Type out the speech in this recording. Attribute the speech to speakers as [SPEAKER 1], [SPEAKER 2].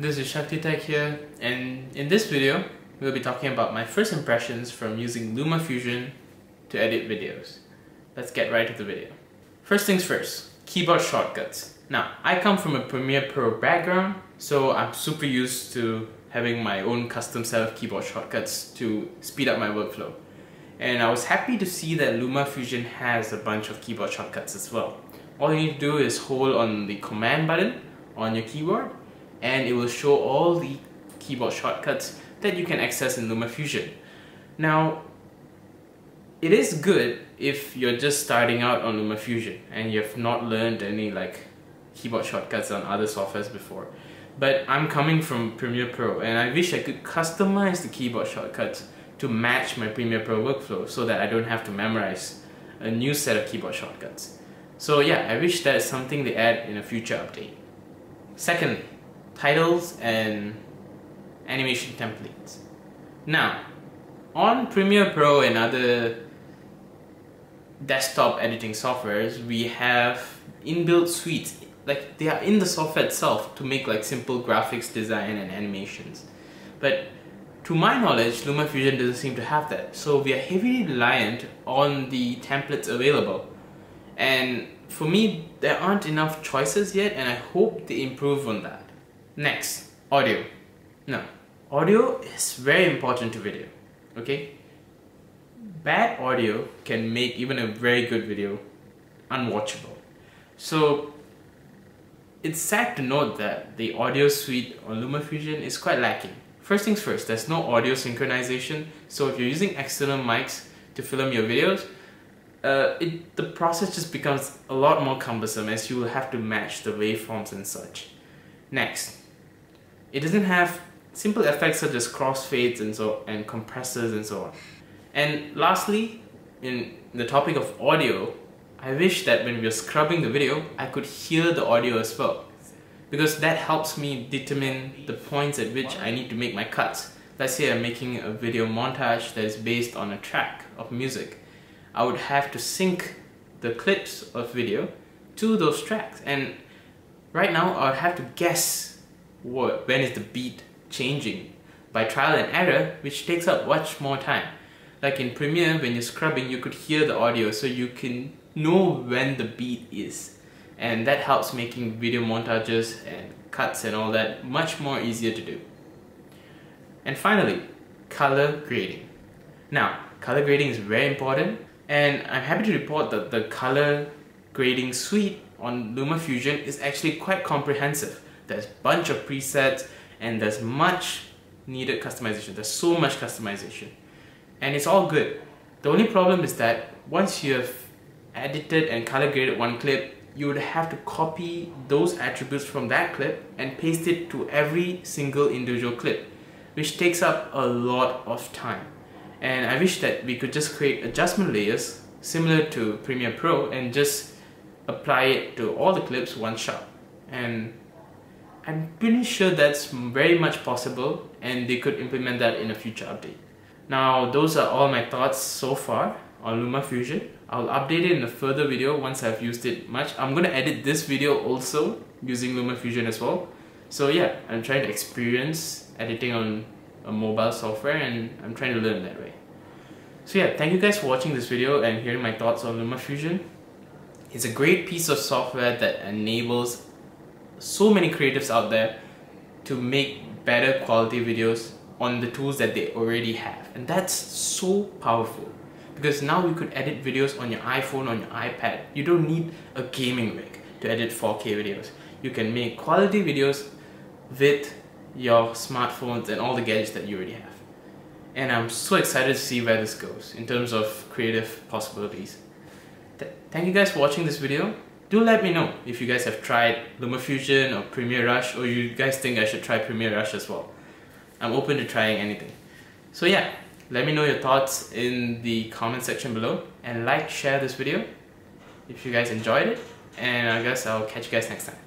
[SPEAKER 1] this is Shakti Tech here, and in this video we'll be talking about my first impressions from using Lumafusion to edit videos. Let's get right to the video. First things first, keyboard shortcuts. Now, I come from a Premiere Pro background, so I'm super used to having my own custom set of keyboard shortcuts to speed up my workflow. And I was happy to see that Lumafusion has a bunch of keyboard shortcuts as well. All you need to do is hold on the command button on your keyboard and it will show all the keyboard shortcuts that you can access in Lumafusion. Now, it is good if you're just starting out on Lumafusion and you have not learned any keyboard shortcuts on other softwares before. But I'm coming from Premiere Pro and I wish I could customize the keyboard shortcuts to match my Premiere Pro workflow so that I don't have to memorize a new set of keyboard shortcuts. So yeah, I wish that is something they add in a future update. Secondly, titles and animation templates. Now, on Premiere Pro and other desktop editing softwares, we have inbuilt suites. They are in the software itself to make simple graphics design and animations. But to my knowledge, Lumafusion doesn't seem to have that. So we are heavily reliant on the templates available. And for me, there aren't enough choices yet, and I hope they improve on that. Next, audio. Now, audio is very important to video, okay? Bad audio can make even a very good video unwatchable. So it's sad to note that the audio suite on Lumafusion is quite lacking. First things first, there's no audio synchronization, so if you're using external mics to film your videos, the process just becomes a lot more cumbersome as you will have to match the waveforms and such. Next, it doesn't have simple effects such as crossfades and compressors and so on. And lastly, in the topic of audio, I wish that when we're scrubbing the video, I could hear the audio as well, because that helps me determine the points at which I need to make my cuts. Let's say I'm making a video montage that is based on a track of music. I would have to sync the clips of video to those tracks, and right now I would have to guess when is the beat changing by trial and error, which takes up much more time. Like in Premiere, when you're scrubbing, you could hear the audio so you can know when the beat is, and that helps making video montages and cuts and all that much more easier to do. And finally, color grading. Now, color grading is very important, and I'm happy to report that the color grading suite on Lumafusion is actually quite comprehensive. There's a bunch of presets and there's much needed customization. There's so much customization and it's all good. The only problem is that once you have edited and color graded one clip, you would have to copy those attributes from that clip and paste it to every single individual clip, which takes up a lot of time. And I wish that we could just create adjustment layers similar to Premiere Pro and just apply it to all the clips one shot. And I'm pretty sure that's very much possible and they could implement that in a future update. Now, those are all my thoughts so far on Lumafusion. I'll update it in a further video once I've used it much. I'm gonna edit this video also using Lumafusion as well. So yeah, I'm trying to experience editing on a mobile software and I'm trying to learn that way. So yeah, thank you guys for watching this video and hearing my thoughts on Lumafusion. It's a great piece of software that enables so many creatives out there to make better quality videos on the tools that they already have. And that's so powerful because now you could edit videos on your iPhone, on your iPad. You don't need a gaming rig to edit 4K videos. You can make quality videos with your smartphones and all the gadgets that you already have. And I'm so excited to see where this goes in terms of creative possibilities. Thank you guys for watching this video. Do let me know if you guys have tried Lumafusion or Premiere Rush, or you guys think I should try Premiere Rush as well. I'm open to trying anything. So yeah, let me know your thoughts in the comment section below and share this video if you guys enjoyed it, and I guess I'll catch you guys next time.